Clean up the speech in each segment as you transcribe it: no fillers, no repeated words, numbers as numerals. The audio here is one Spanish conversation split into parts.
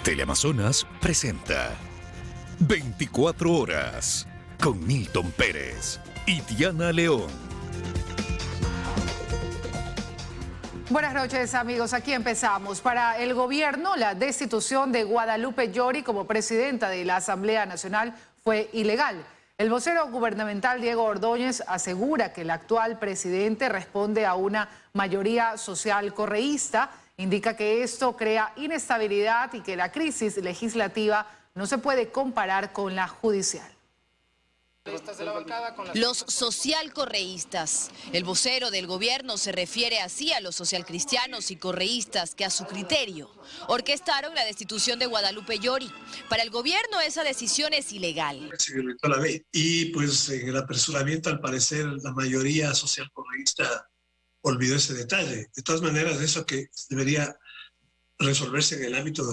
Teleamazonas presenta 24 horas con Milton Pérez y Diana León. Buenas noches, amigos. Aquí empezamos. Para el gobierno, la destitución de Guadalupe Llori como presidenta de la Asamblea Nacional fue ilegal. El vocero gubernamental Diego Ordóñez asegura que el actual presidente responde a una mayoría social correísta. Indica que esto crea inestabilidad y que la crisis legislativa no se puede comparar con la judicial. Los socialcorreístas. El vocero del gobierno se refiere así a los socialcristianos y correístas que a su criterio orquestaron la destitución de Guadalupe Llori. Para el gobierno esa decisión es ilegal. Se violentó la ley y pues en el apresuramiento al parecer la mayoría socialcorreísta olvidó ese detalle. De todas maneras, eso que debería resolverse en el ámbito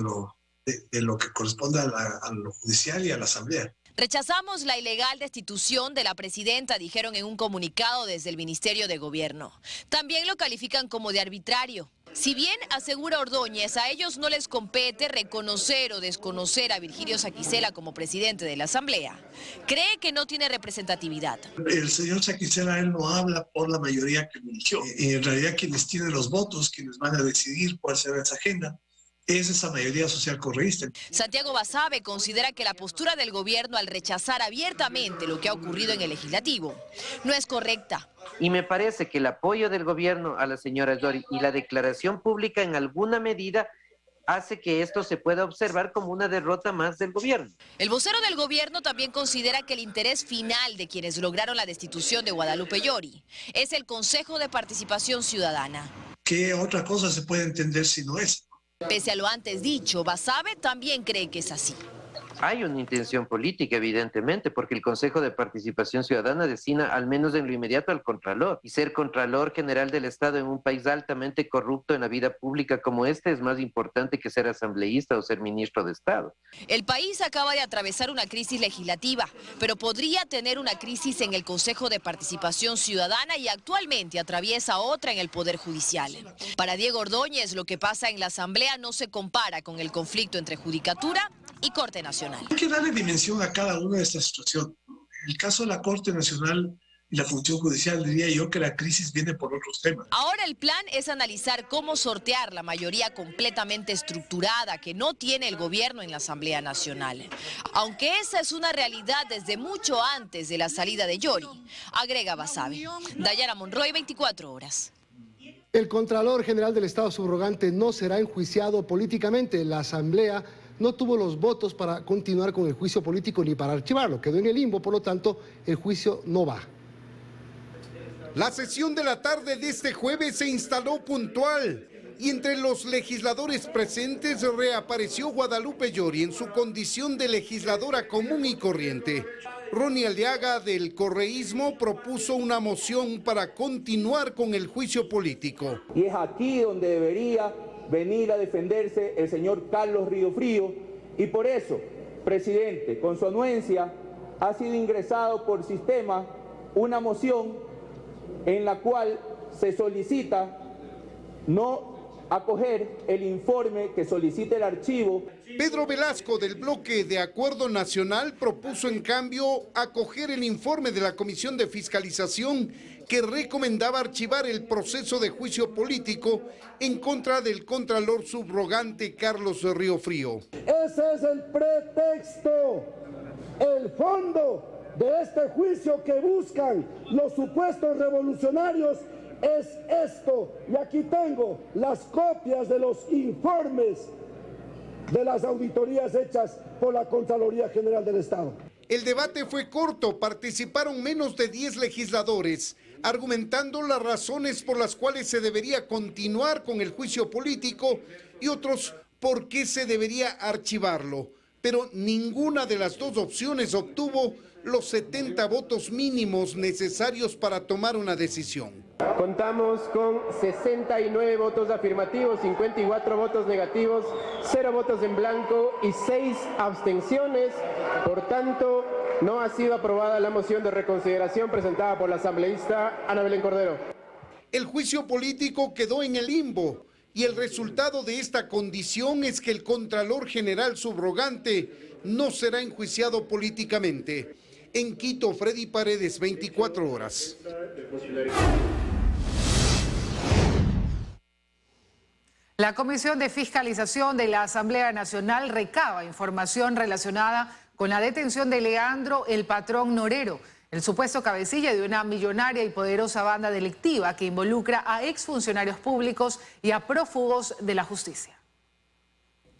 de lo que corresponde a lo judicial y a la asamblea. Rechazamos la ilegal destitución de la presidenta, dijeron en un comunicado desde el Ministerio de Gobierno. También lo califican como de arbitrario. Si bien, asegura Ordóñez, a ellos no les compete reconocer o desconocer a Virgilio Saquicela como presidente de la Asamblea, cree que no tiene representatividad. El señor Saquicela, él no habla por la mayoría que eligió. En realidad quienes tienen los votos, quienes van a decidir cuál será esa agenda, es esa mayoría social correísta. Santiago Basabe considera que la postura del gobierno al rechazar abiertamente lo que ha ocurrido en el legislativo no es correcta. Y me parece que el apoyo del gobierno a la señora Llori y la declaración pública en alguna medida hace que esto se pueda observar como una derrota más del gobierno. El vocero del gobierno también considera que el interés final de quienes lograron la destitución de Guadalupe Llori es el Consejo de Participación Ciudadana. ¿Qué otra cosa se puede entender si no es? Pese a lo antes dicho, Basabe también cree que es así. Hay una intención política, evidentemente, porque el Consejo de Participación Ciudadana designa al menos en lo inmediato al Contralor. Y ser Contralor General del Estado en un país altamente corrupto en la vida pública como este es más importante que ser asambleísta o ser ministro de Estado. El país acaba de atravesar una crisis legislativa, pero podría tener una crisis en el Consejo de Participación Ciudadana y actualmente atraviesa otra en el Poder Judicial. Para Diego Ordóñez, lo que pasa en la Asamblea no se compara con el conflicto entre Judicatura y Corte Nacional. Hay que darle dimensión a cada una de estas situaciones. En el caso de la Corte Nacional y la función judicial, diría yo que la crisis viene por otros temas. Ahora el plan es analizar cómo sortear la mayoría completamente estructurada que no tiene el gobierno en la Asamblea Nacional. Aunque esa es una realidad desde mucho antes de la salida de Llori, agrega Basabe. Dayana Monroy, 24 horas. El Contralor General del Estado subrogante no será enjuiciado políticamente. La Asamblea no tuvo los votos para continuar con el juicio político ni para archivarlo. Quedó en el limbo, por lo tanto, el juicio no va. La sesión de la tarde de este jueves se instaló puntual y entre los legisladores presentes reapareció Guadalupe Llori en su condición de legisladora común y corriente. Ronnie Aliaga del correísmo propuso una moción para continuar con el juicio político. Y es aquí donde debería venir a defenderse el señor Carlos Río Frío y por eso, presidente, con su anuencia ha sido ingresado por sistema una moción en la cual se solicita no acoger el informe que solicita el archivo. Pedro Velasco del bloque de Acuerdo Nacional propuso en cambio acoger el informe de la Comisión de Fiscalización que recomendaba archivar el proceso de juicio político en contra del contralor subrogante Carlos Río Frío. Ese es el pretexto, el fondo de este juicio que buscan los supuestos revolucionarios es esto. Y aquí tengo las copias de los informes de las auditorías hechas por la Contraloría General del Estado. El debate fue corto, participaron menos de 10 legisladores, argumentando las razones por las cuales se debería continuar con el juicio político y otros por qué se debería archivarlo. Pero ninguna de las dos opciones obtuvo los 70 votos mínimos necesarios para tomar una decisión. Contamos con 69 votos afirmativos, 54 votos negativos, 0 votos en blanco y 6 abstenciones. Por tanto, no ha sido aprobada la moción de reconsideración presentada por la asambleísta Ana Belén Cordero. El juicio político quedó en el limbo Y el resultado de esta condición es que el Contralor General subrogante no será enjuiciado políticamente. En Quito, Freddy Paredes, 24 horas. La Comisión de Fiscalización de la Asamblea Nacional recaba información relacionada con la detención de Leandro el Patrón Norero, el supuesto cabecilla de una millonaria y poderosa banda delictiva que involucra a exfuncionarios públicos y a prófugos de la justicia.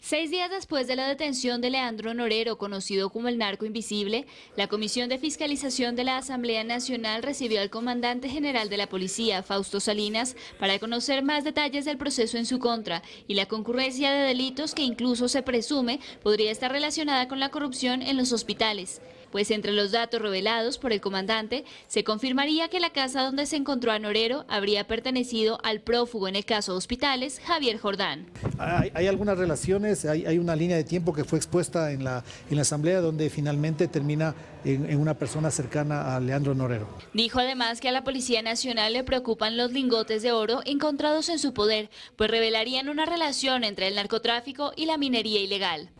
6 días después de la detención de Leandro Norero, conocido como el narco invisible, la Comisión de Fiscalización de la Asamblea Nacional recibió al comandante general de la policía, Fausto Salinas, para conocer más detalles del proceso en su contra y la concurrencia de delitos que incluso se presume podría estar relacionada con la corrupción en los hospitales. Pues entre los datos revelados por el comandante, se confirmaría que la casa donde se encontró a Norero habría pertenecido al prófugo en el caso Hospitales, Javier Jordán. Hay algunas relaciones, hay una línea de tiempo que fue expuesta en la Asamblea donde finalmente termina en una persona cercana a Leandro Norero. Dijo además que a la Policía Nacional le preocupan los lingotes de oro encontrados en su poder, pues revelarían una relación entre el narcotráfico y la minería ilegal.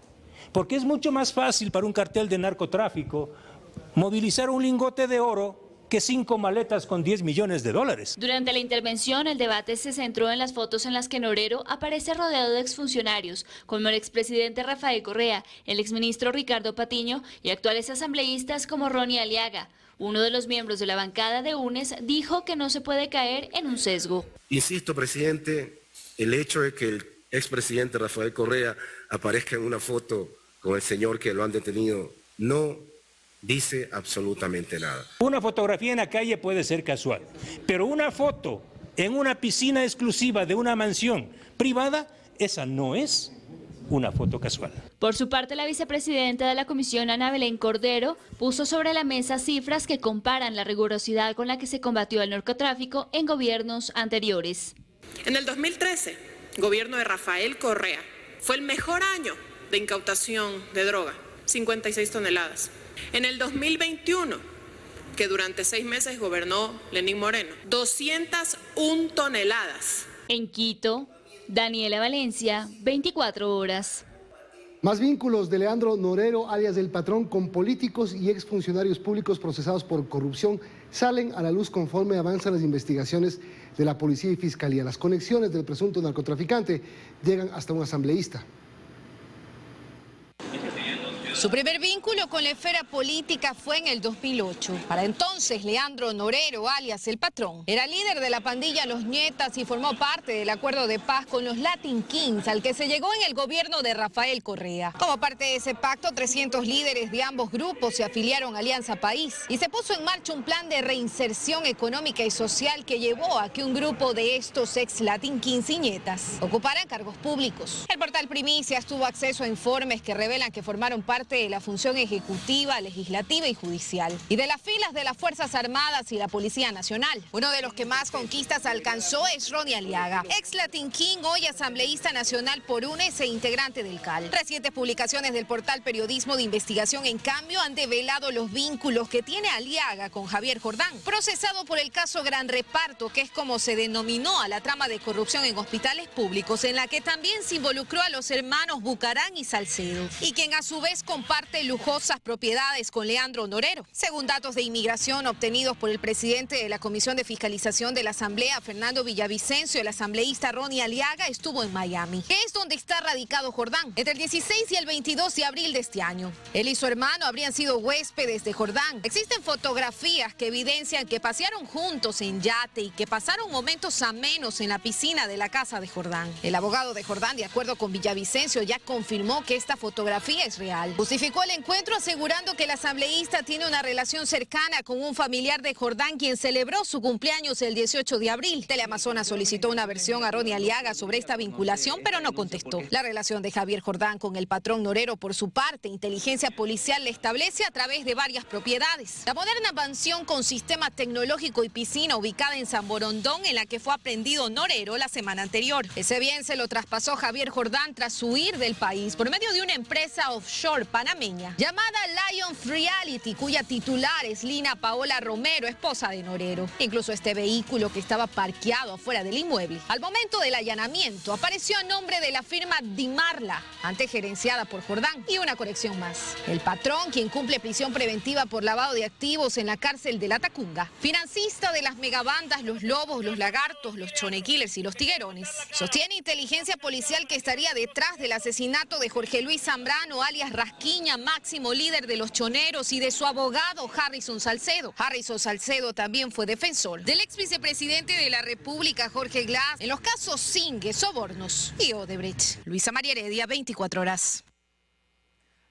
Porque es mucho más fácil para un cartel de narcotráfico movilizar un lingote de oro que 5 maletas con $10 millones. Durante la intervención, el debate se centró en las fotos en las que Norero aparece rodeado de exfuncionarios, como el expresidente Rafael Correa, el exministro Ricardo Patiño y actuales asambleístas como Ronnie Aliaga. Uno de los miembros de la bancada de UNES dijo que no se puede caer en un sesgo. Insisto, presidente, el hecho de que el expresidente Rafael Correa aparezca en una foto con el señor que lo han detenido no dice absolutamente nada. Una fotografía en la calle puede ser casual, pero una foto en una piscina exclusiva de una mansión privada, esa no es una foto casual. Por su parte, la vicepresidenta de la Comisión, Ana Belén Cordero, puso sobre la mesa cifras que comparan la rigurosidad con la que se combatió el narcotráfico en gobiernos anteriores. En el 2013, gobierno de Rafael Correa, fue el mejor año de incautación de droga, 56 toneladas. En el 2021, que durante 6 meses gobernó Lenín Moreno, 201 toneladas. En Quito, Daniela Valencia, 24 horas. Más vínculos de Leandro Norero, alias El Patrón, con políticos y exfuncionarios públicos procesados por corrupción salen a la luz conforme avanzan las investigaciones de la policía y fiscalía. Las conexiones del presunto narcotraficante llegan hasta un asambleísta. Su primer vínculo con la esfera política fue en el 2008. Para entonces, Leandro Norero, alias El Patrón, era líder de la pandilla Los Nietas y formó parte del acuerdo de paz con los Latin Kings, al que se llegó en el gobierno de Rafael Correa. Como parte de ese pacto, 300 líderes de ambos grupos se afiliaron a Alianza País y se puso en marcha un plan de reinserción económica y social que llevó a que un grupo de estos ex Latin Kings y Nietas ocuparan cargos públicos. El portal Primicias tuvo acceso a informes que revelan que formaron parte de la función ejecutiva, legislativa y judicial, y de las filas de las Fuerzas Armadas y la Policía Nacional. Uno de los que más conquistas alcanzó es Ronnie Aliaga, ex Latin King, hoy asambleísta nacional por UNES e integrante del CAL. Recientes publicaciones del portal Periodismo de Investigación, en cambio, han develado los vínculos que tiene Aliaga con Javier Jordán, procesado por el caso Gran Reparto, que es como se denominó a la trama de corrupción en hospitales públicos, en la que también se involucró a los hermanos Bucarán y Salcedo, y quien a su vez comparte lujosas propiedades con Leandro Norero. Según datos de inmigración obtenidos por el presidente de la Comisión de Fiscalización de la Asamblea, Fernando Villavicencio, el asambleísta Ronnie Aliaga estuvo en Miami, que es donde está radicado Jordán, entre el 16 y el 22 de abril de este año. Él y su hermano habrían sido huéspedes de Jordán. Existen fotografías que evidencian que pasearon juntos en yate y que pasaron momentos amenos en la piscina de la casa de Jordán. El abogado de Jordán, de acuerdo con Villavicencio, ya confirmó que esta fotografía es real. Justificó el encuentro asegurando que el asambleísta tiene una relación cercana con un familiar de Jordán, quien celebró su cumpleaños el 18 de abril. Teleamazonas solicitó una versión a Ronnie Aliaga sobre esta vinculación, pero no contestó. La relación de Javier Jordán con el patrón Norero, por su parte, inteligencia policial le establece a través de varias propiedades. La moderna mansión con sistema tecnológico y piscina ubicada en San Borondón, en la que fue aprehendido Norero la semana anterior. Ese bien se lo traspasó Javier Jordán tras huir del país por medio de una empresa offshore panameña, llamada Lion Reality, cuya titular es Lina Paola Romero, esposa de Norero. Incluso este vehículo que estaba parqueado afuera del inmueble, al momento del allanamiento, apareció a nombre de la firma Dimarla, antes gerenciada por Jordán, y una corrección más. El patrón, quien cumple prisión preventiva por lavado de activos en la cárcel de La Tacunga, financista de las megabandas Los Lobos, Los Lagartos, Los Chonekillers y Los Tiguerones, sostiene inteligencia policial que estaría detrás del asesinato de Jorge Luis Zambrano, alias Rasquiña, máximo líder de los choneros, y de su abogado Harrison Salcedo. Harrison Salcedo también fue defensor del ex vicepresidente de la República, Jorge Glass, en los casos Singue, Sobornos y Odebrecht. Luisa María Heredia, 24 horas.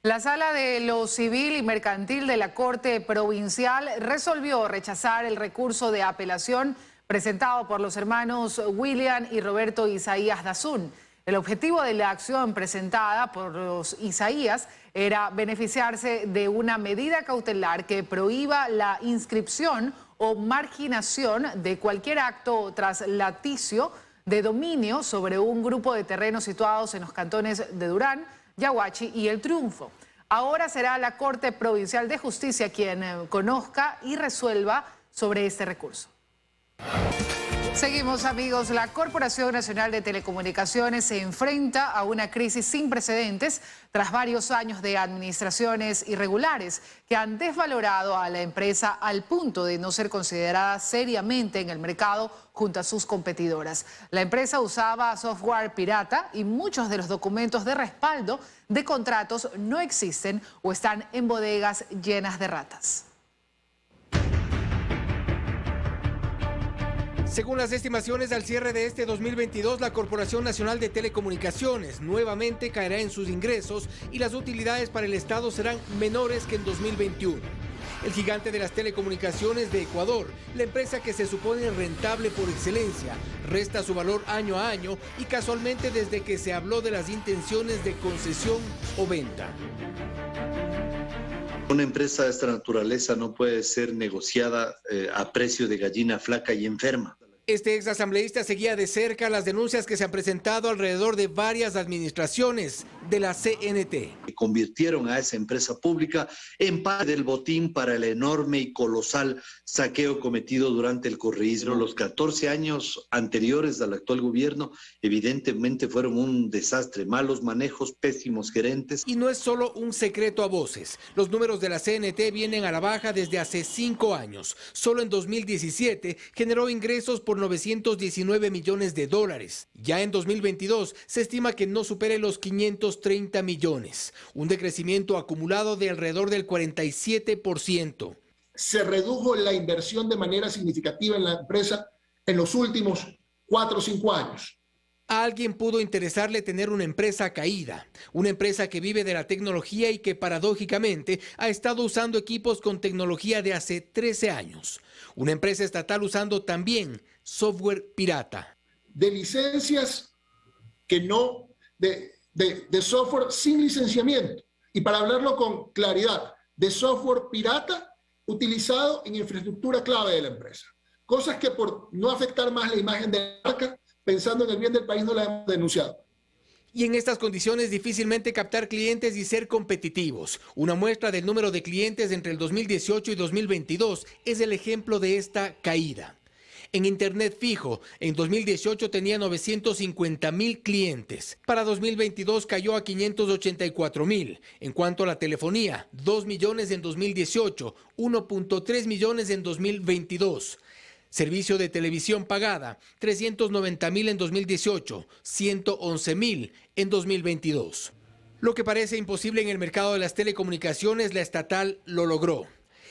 La Sala de lo Civil y Mercantil de la Corte Provincial resolvió rechazar el recurso de apelación presentado por los hermanos William y Roberto Isaías Dazún. El objetivo de la acción presentada por los Isaías era beneficiarse de una medida cautelar que prohíba la inscripción o marginación de cualquier acto traslaticio de dominio sobre un grupo de terrenos situados en los cantones de Durán, Yaguachi y El Triunfo. Ahora será la Corte Provincial de Justicia quien conozca y resuelva sobre este recurso. Seguimos, amigos. La Corporación Nacional de Telecomunicaciones se enfrenta a una crisis sin precedentes tras varios años de administraciones irregulares que han desvalorado a la empresa al punto de no ser considerada seriamente en el mercado junto a sus competidoras. La empresa usaba software pirata y muchos de los documentos de respaldo de contratos no existen o están en bodegas llenas de ratas. Según las estimaciones, al cierre de este 2022, la Corporación Nacional de Telecomunicaciones nuevamente caerá en sus ingresos y las utilidades para el Estado serán menores que en 2021. El gigante de las telecomunicaciones de Ecuador, la empresa que se supone rentable por excelencia, resta su valor año a año y casualmente desde que se habló de las intenciones de concesión o venta. Una empresa de esta naturaleza no puede ser negociada a precio de gallina flaca y enferma. Este exasambleísta seguía de cerca las denuncias que se han presentado alrededor de varias administraciones de la CNT. Convirtieron a esa empresa pública en parte del botín para el enorme y colosal saqueo cometido durante el correísmo. Los 14 años anteriores al actual gobierno evidentemente fueron un desastre, malos manejos, pésimos gerentes. Y no es solo un secreto a voces. Los números de la CNT vienen a la baja desde hace 5 años. Solo en 2017 generó ingresos por 919 millones de dólares. Ya en 2022 se estima que no supere los 530 millones, un decrecimiento acumulado de alrededor del 47%. Se redujo la inversión de manera significativa en la empresa en los últimos 4 o 5 años. A alguien pudo interesarle tener una empresa caída, una empresa que vive de la tecnología y que paradójicamente ha estado usando equipos con tecnología de hace 13 años. Una empresa estatal usando también software pirata. De licencias que no, de software sin licenciamiento. Y para hablarlo con claridad, de software pirata utilizado en infraestructura clave de la empresa. Cosas que por no afectar más la imagen de la marca, pensando en el bien del país, no la hemos denunciado. Y en estas condiciones difícilmente captar clientes y ser competitivos. Una muestra del número de clientes entre el 2018 y 2022 es el ejemplo de esta caída. En Internet fijo, en 2018 tenía 950,000 clientes. Para 2022 cayó a 584,000. En cuanto a la telefonía, 2 millones en 2018, 1.3 millones en 2022. Servicio de televisión pagada, 390,000 en 2018, 111,000 en 2022. Lo que parece imposible en el mercado de las telecomunicaciones, la estatal lo logró.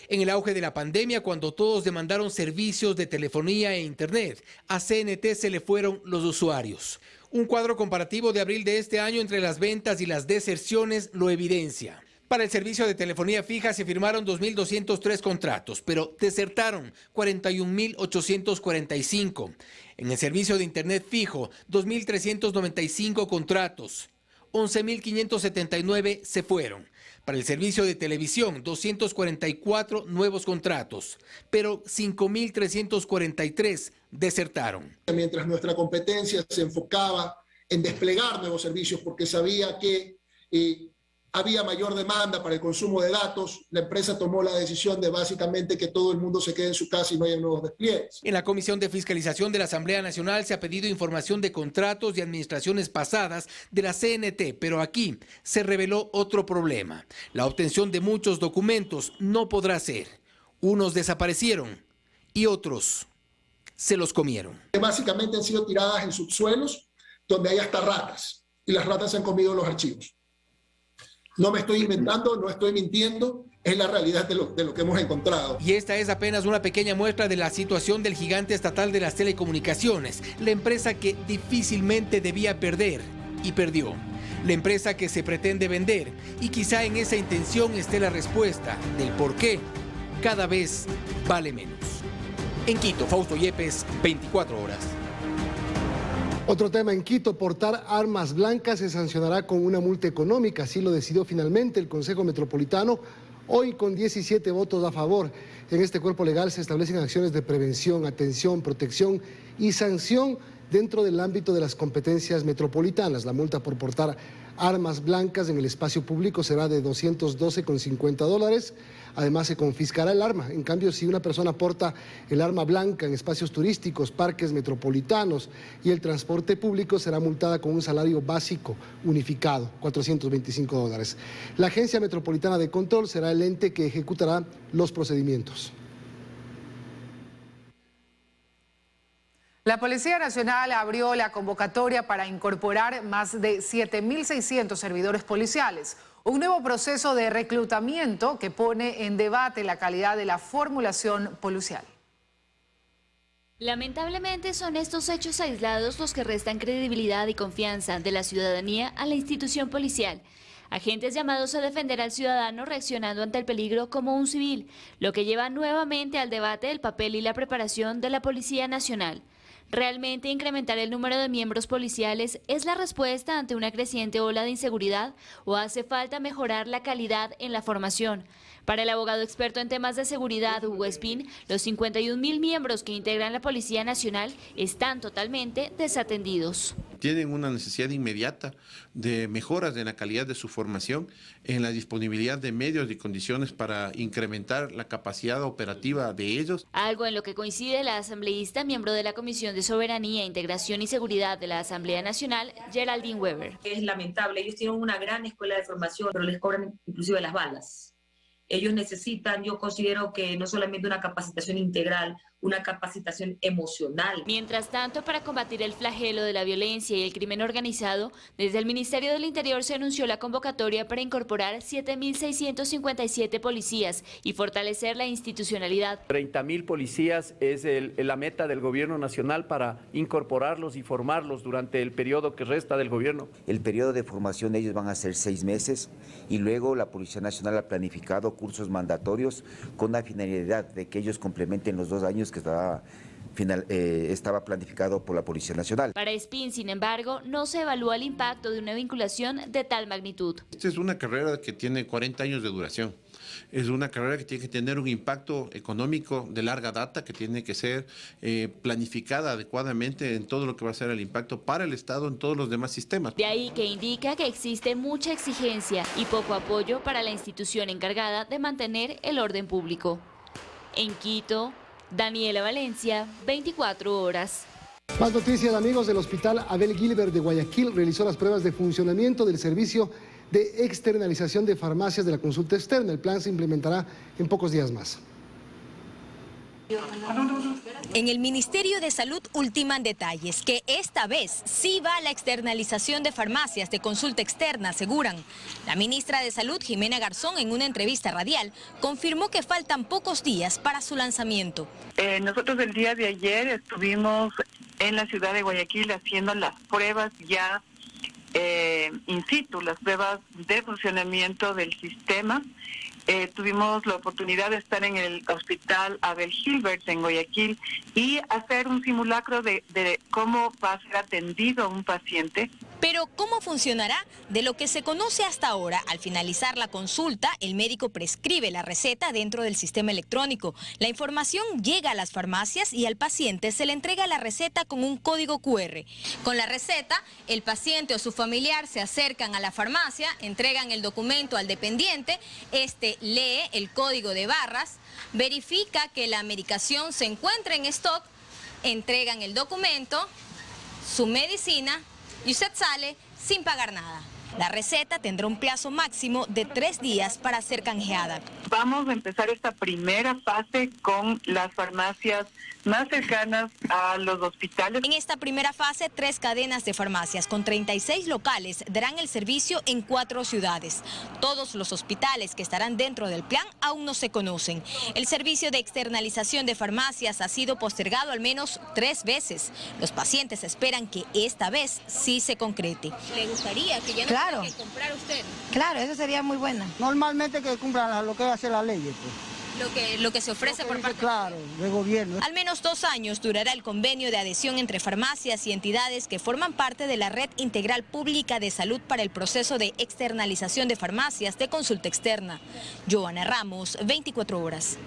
En el auge de la pandemia, cuando todos demandaron servicios de telefonía e internet, a CNT se le fueron los usuarios. Un cuadro comparativo de abril de este año entre las ventas y las deserciones lo evidencia. Para el servicio de telefonía fija se firmaron 2.203 contratos, pero desertaron 41.845. En el servicio de internet fijo, 2.395 contratos. 11.579 se fueron. Para el servicio de televisión, 244 nuevos contratos, pero 5.343 desertaron. Mientras nuestra competencia se enfocaba en desplegar nuevos servicios porque sabía que había mayor demanda para el consumo de datos. La empresa tomó la decisión de básicamente que todo el mundo se quede en su casa y no haya nuevos despliegues. En la Comisión de Fiscalización de la Asamblea Nacional se ha pedido información de contratos de administraciones pasadas de la CNT, pero aquí se reveló otro problema. La obtención de muchos documentos no podrá ser. Unos desaparecieron y otros se los comieron. Básicamente han sido tiradas en subsuelos donde hay hasta ratas y las ratas se han comido los archivos. No me estoy inventando, no estoy mintiendo, es la realidad de lo que hemos encontrado. Y esta es apenas una pequeña muestra de la situación del gigante estatal de las telecomunicaciones, la empresa que difícilmente debía perder y perdió. La empresa que se pretende vender, y quizá en esa intención esté la respuesta del por qué cada vez vale menos. En Quito, Fausto Yepes, 24 horas. Otro tema en Quito, portar armas blancas se sancionará con una multa económica, así lo decidió finalmente el Consejo Metropolitano, hoy con 17 votos a favor. En este cuerpo legal se establecen acciones de prevención, atención, protección y sanción dentro del ámbito de las competencias metropolitanas. La multa por portar armas blancas en el espacio público será de $212,50. Además, se confiscará el arma. En cambio, si una persona porta el arma blanca en espacios turísticos, parques metropolitanos y el transporte público, será multada con un salario básico unificado, $425. La Agencia Metropolitana de Control será el ente que ejecutará los procedimientos. La Policía Nacional abrió la convocatoria para incorporar más de 7.600 servidores policiales. Un nuevo proceso de reclutamiento que pone en debate la calidad de la formulación policial. Lamentablemente son estos hechos aislados los que restan credibilidad y confianza de la ciudadanía a la institución policial. Agentes llamados a defender al ciudadano reaccionando ante el peligro como un civil, lo que lleva nuevamente al debate el papel y la preparación de la Policía Nacional. ¿Realmente incrementar el número de miembros policiales es la respuesta ante una creciente ola de inseguridad o hace falta mejorar la calidad en la formación? Para el abogado experto en temas de seguridad, Hugo Espín, los 51.000 miembros que integran la Policía Nacional están totalmente desatendidos. Tienen una necesidad inmediata de mejoras en la calidad de su formación, en la disponibilidad de medios y condiciones para incrementar la capacidad operativa de ellos. Algo en lo que coincide la asambleísta, miembro de la Comisión de Soberanía, Integración y Seguridad de la Asamblea Nacional, Geraldine Weber. Es lamentable, ellos tienen una gran escuela de formación, pero les cobran inclusive las balas. Ellos necesitan, yo considero que no solamente una capacitación integral, una capacitación emocional. Mientras tanto, para combatir el flagelo de la violencia y el crimen organizado, desde el Ministerio del Interior se anunció la convocatoria para incorporar 7.657 policías y fortalecer la institucionalidad. 30.000 policías es la meta del gobierno nacional para incorporarlos y formarlos durante el periodo que resta del gobierno. El periodo de formación de ellos van a ser 6 meses y luego la Policía Nacional ha planificado cursos mandatorios con la finalidad de que ellos complementen los 2 años que estaba planificado por la Policía Nacional. Para Espín, sin embargo, no se evalúa el impacto de una vinculación de tal magnitud. Esta es una carrera que tiene 40 años de duración. Es una carrera que tiene que tener un impacto económico de larga data, que tiene que ser planificada adecuadamente en todo lo que va a ser el impacto para el Estado en todos los demás sistemas. De ahí que indica que existe mucha exigencia y poco apoyo para la institución encargada de mantener el orden público. En Quito, Daniela Valencia, 24 horas. Más noticias, amigos. El Hospital Abel Gilbert de Guayaquil realizó las pruebas de funcionamiento del servicio de externalización de farmacias de la consulta externa. El plan se implementará en pocos días más. En el Ministerio de Salud ultiman detalles, que esta vez sí va la externalización de farmacias de consulta externa, aseguran. La ministra de Salud, Jimena Garzón, en una entrevista radial, confirmó que faltan pocos días para su lanzamiento. Nosotros el día de ayer estuvimos en la ciudad de Guayaquil haciendo las pruebas ya in situ, las pruebas de funcionamiento del sistema. Tuvimos la oportunidad de estar en el Hospital Abel Gilbert en Guayaquil y hacer un simulacro de cómo va a ser atendido un paciente. Pero ¿cómo funcionará? De lo que se conoce hasta ahora, al finalizar la consulta, el médico prescribe la receta dentro del sistema electrónico. La información llega a las farmacias y al paciente se le entrega la receta con un código QR. Con la receta, el paciente o su familiar se acercan a la farmacia, entregan el documento al dependiente, este lee el código de barras, verifica que la medicación se encuentra en stock, entregan el documento, su medicina y usted sale sin pagar nada. La receta tendrá un plazo máximo de 3 días para ser canjeada. Vamos a empezar esta primera fase con las farmacias más cercanas a los hospitales. En esta primera fase, 3 cadenas de farmacias con 36 locales darán el servicio en 4 ciudades. Todos los hospitales que estarán dentro del plan aún no se conocen. El servicio de externalización de farmacias ha sido postergado al menos 3 veces. Los pacientes esperan que esta vez sí se concrete. ¿Le gustaría que ya no tenga que comprar usted? Claro, eso sería muy bueno. Normalmente que cumplan lo que hace la ley. Pues. Lo que se ofrece por parte del gobierno. Al menos 2 años durará el convenio de adhesión entre farmacias y entidades que forman parte de la Red Integral Pública de Salud para el proceso de externalización de farmacias de consulta externa. Joana Ramos, 24 horas.